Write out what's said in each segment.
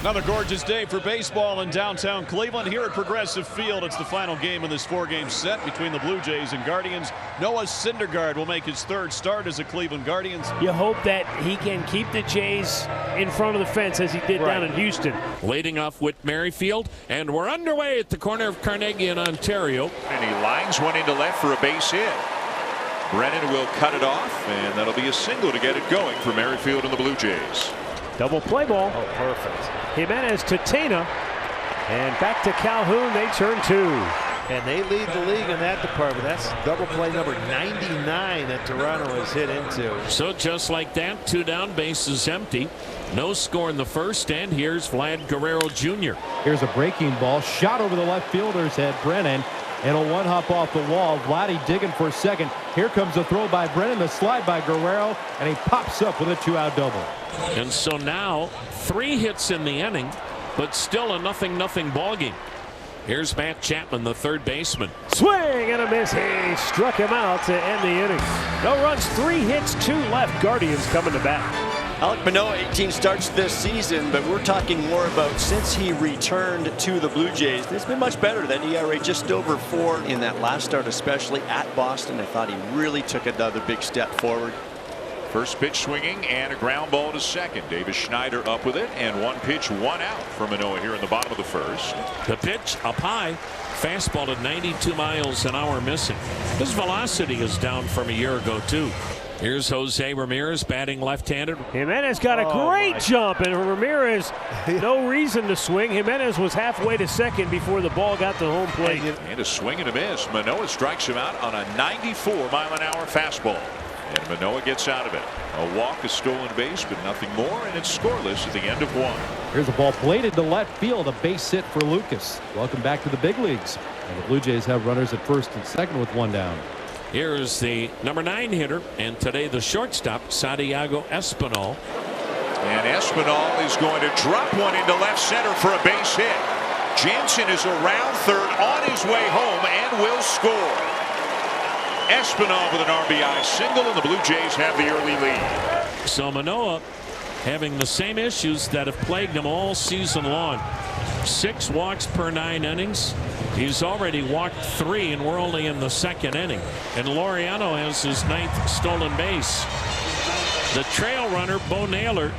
Another gorgeous day for baseball in downtown Cleveland. Here at Progressive Field, it's the final game in this 4-game set between the Blue Jays and Guardians. Noah Syndergaard will make his third start as a Cleveland Guardians. You hope that he can keep the Jays in front of the fence as he did down in Houston. Leading off with Merrifield, and we're underway at the corner of Carnegie and Ontario. And he lines one into left for a base hit. Brennan will cut it off, and that'll be a single to get it going for Merrifield and the Blue Jays. Double play ball. Oh, perfect. Jimenez to Tena. And back to Calhoun. They turn 2. And they lead the league in that department. That's double play number 99 that Toronto has hit into. So just like that, 2 down, bases empty. No score in the first, and here's Vlad Guerrero Jr. Here's a breaking ball shot over the left fielder's head. Brennan. And a one hop off the wall. Vladdy digging for a second. Here comes a throw by Brennan, the slide by Guerrero, and he pops up with a 2-out double. And so now 3 hits in the inning, but still a 0-0 ball game. Here's Matt Chapman, the third baseman. Swing and a miss. He struck him out to end the inning. No runs, 3 hits, 2 left. Guardians coming to bat. Alek Manoah, 18 starts this season, but we're talking more about since he returned to the Blue Jays. It's been much better. That ERA just over 4 in that last start, especially at Boston. I thought he really took another big step forward. First pitch swinging and a ground ball to second. Davis Schneider up with it, and 1 pitch, 1 out for Manoah here in the bottom of the first. The pitch up high. Fastball at 92 miles an hour missing. His velocity is down from a year ago too. Here's Jose Ramirez batting left-handed. Jimenez got a great jump, and Ramirez no reason to swing. Jimenez was halfway to second before the ball got to home plate. And a swing and a miss. Manoah strikes him out on a 94-mile-an-hour fastball. And Manoah gets out of it. A walk, a stolen base, but nothing more, and it's scoreless at the end of 1. Here's a ball bladed to left field, a base hit for Lucas. Welcome back to the big leagues. And the Blue Jays have runners at first and second with 1 down. Here's the number 9 hitter, and today the shortstop, Santiago Espinal. And Espinal is going to drop one into left center for a base hit. Jansen is around third on his way home and will score. Espinal with an RBI single, and the Blue Jays have the early lead. So Manoah having the same issues that have plagued him all season long. 6 walks per 9 innings. He's already walked 3, and we're only in the second inning. And Laureano has his 9th stolen base. The trail runner, Bo Naylor,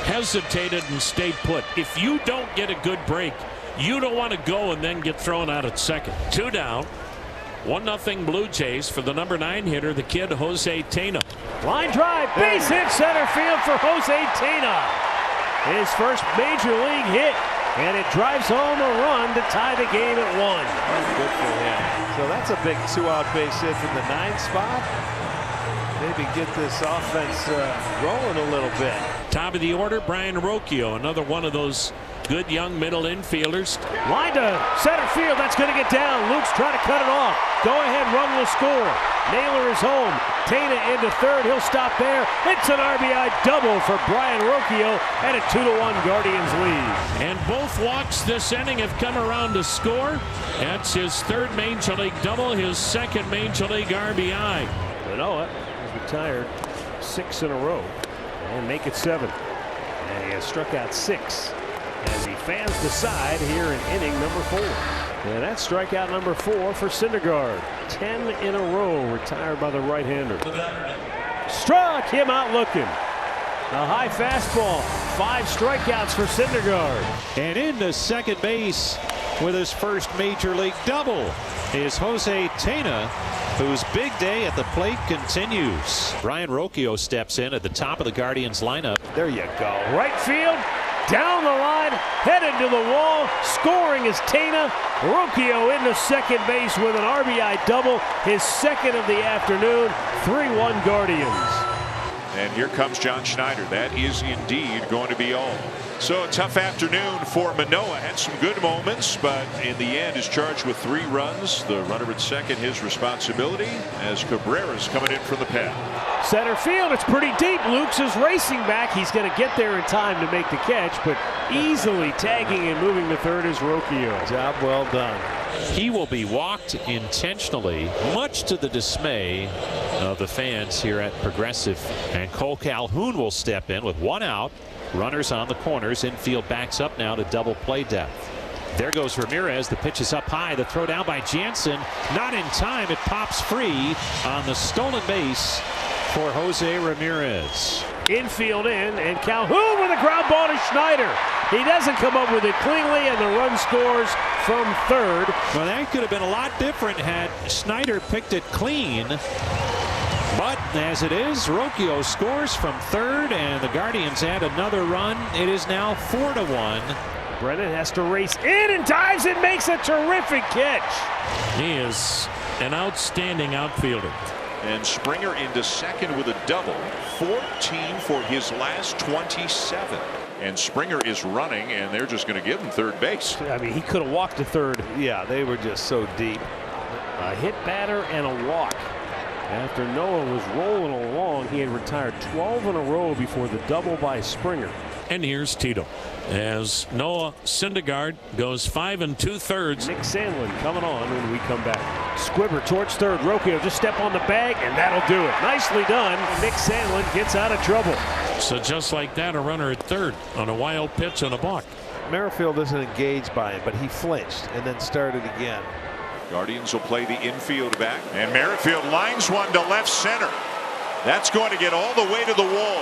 hesitated and stayed put. If you don't get a good break, you don't want to go and then get thrown out at second. 2 down. 1-0 Blue Jays for the number 9 hitter, the kid Jose Tena. Line drive, base hit center field for Jose Tena. His first major league hit, and it drives home a run to tie the game at 1. Good for him. So that's a big 2-out base hit from the 9 spot. Maybe get this offense rolling a little bit. Top of the order, Brian Rocchio, another one of those good young middle infielders. Line to center field. That's going to get down. Luke's trying to cut it off. Go ahead run will score. Naylor is home. Tena into third. He'll stop there. It's an RBI double for Brian Rocchio and a 2-1 Guardians lead. And both walks this inning have come around to score. That's his 3rd major league double, his 2nd major league RBI. Manoah has retired 6 in a row and make it 7. And he has struck out 6. As he fans the side here in inning number 4. And that's strikeout number 4 for Syndergaard. 10 in a row retired by the right-hander. Struck him out looking. A high fastball. 5 strikeouts for Syndergaard. And into second base with his first major league double is Jose Tena, whose big day at the plate continues. Brian Rocchio steps in at the top of the Guardians lineup. There you go. Right field. Down the line, headed to the wall, scoring is Tena. Rocchio into second base with an RBI double, his 2nd of the afternoon. 3-1 Guardians. And here comes John Schneider. That is indeed going to be all. So a tough afternoon for Manoah. Had some good moments, but in the end is charged with 3 runs. The runner at second, his responsibility, as Cabrera's coming in from the pad. Center field, it's pretty deep. Lukes is racing back. He's going to get there in time to make the catch, but easily tagging and moving to third is Rocchio. Job well done. He will be walked intentionally, much to the dismay of the fans here at Progressive. And Cole Calhoun will step in with 1 out. Runners on the corners. Infield backs up now to double play depth. There goes Ramirez. The pitch is up high. The throw down by Jansen. Not in time. It pops free on the stolen base for Jose Ramirez. Infield in, and Calhoun with a ground ball to Schneider. He doesn't come up with it cleanly, and the run scores from third. Well, that could have been a lot different had Schneider picked it clean. But as it is, Rocchio scores from third, and the Guardians add another run. It is now 4-1. Brennan has to race in and dives and makes a terrific catch. He is an outstanding outfielder. And Springer into second with a double. 14 for his last 27. And Springer is running, and they're just going to give him third base. I mean, he could have walked to third. Yeah, they were just so deep. A hit batter and a walk. After Noah was rolling along, he had retired 12 in a row before the double by Springer. And here's Tito as Noah Syndergaard goes 5 2/3. Nick Sandlin coming on when we come back. Squibber towards third. Rocchio just step on the bag, and that'll do it. Nicely done. Nick Sandlin gets out of trouble. So just like that, a runner at third on a wild pitch and a balk. Merrifield isn't engaged by him, but he flinched and then started again. Guardians will play the infield back, and Merrifield lines one to left center. That's going to get all the way to the wall.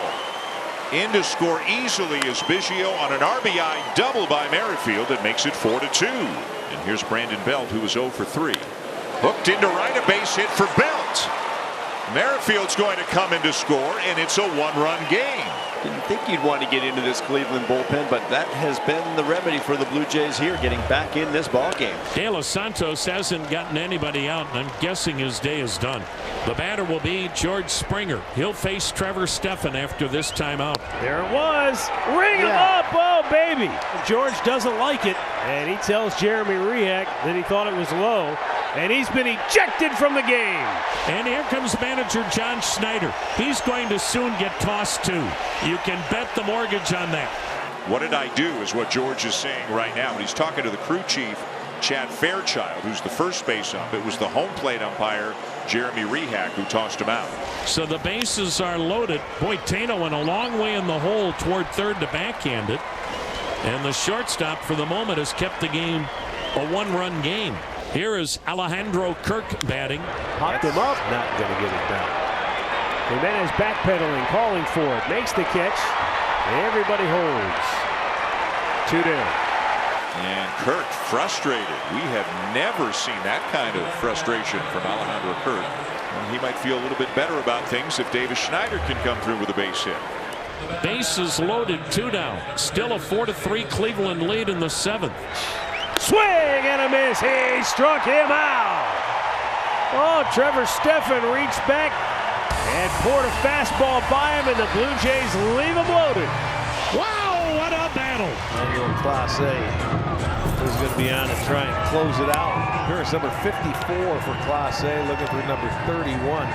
In to score easily is Biggio on an RBI double by Merrifield that makes it 4-2. And here's Brandon Belt, who is 0 for 3. Hooked into right, a base hit for Belt. Merrifield's going to come in to score, and it's a one-run game. Didn't think you'd want to get into this Cleveland bullpen, but that has been the remedy for the Blue Jays here, getting back in this ball game. De Los Santos hasn't gotten anybody out, and I'm guessing his day is done. The batter will be George Springer. He'll face Trevor Stephan after this timeout. There it was. Ring him up. Oh, baby. George doesn't like it, and he tells Jeremy Rehak that he thought it was low, and he's been ejected from the game. And here comes manager John Schneider. He's going to soon get tossed too. You can bet the mortgage on that. What did I do is what George is saying right now. And he's talking to the crew chief, Chad Fairchild, who's the first base ump. It was the home plate umpire, Jeremy Rehak, who tossed him out. So the bases are loaded. Boy, Tano went a long way in the hole toward third to backhand it. And the shortstop for the moment has kept the game a one-run game. Here is Alejandro Kirk batting. Popped him up. Not going to get it down. Jimenez backpedaling, calling for it. Makes the catch. Everybody holds. 2 down. And Kirk frustrated. We have never seen that kind of frustration from Alejandro Kirk. And he might feel a little bit better about things if Davis Schneider can come through with a base hit. Bases loaded, 2 down. Still a 4-3 Cleveland lead in the 7th. Swing and a miss. He struck him out. Oh, Trevor Stephan reached back and poured a fastball by him, and the Blue Jays leave him loaded. Wow, what a battle. Annual Class A is going to be on and try and close it out. Here's number 54 for Class A, looking for number 31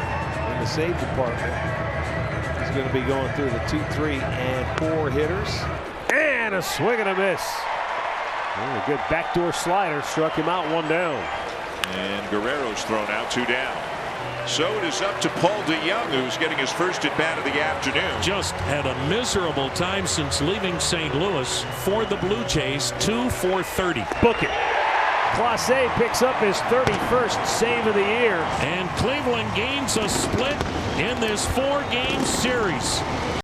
in the save department. He's going to be going through the 2, 3, and 4 hitters. And a swing and a miss. Oh, a good backdoor slider struck him out, 1 down. And Guerrero's thrown out, 2 down. So it is up to Paul DeYoung, who's getting his first at bat of the afternoon. Just had a miserable time since leaving St. Louis for the Blue Jays. 2 for 30. Book it. Clase picks up his 31st save of the year. And Cleveland gains a split in this 4-game series.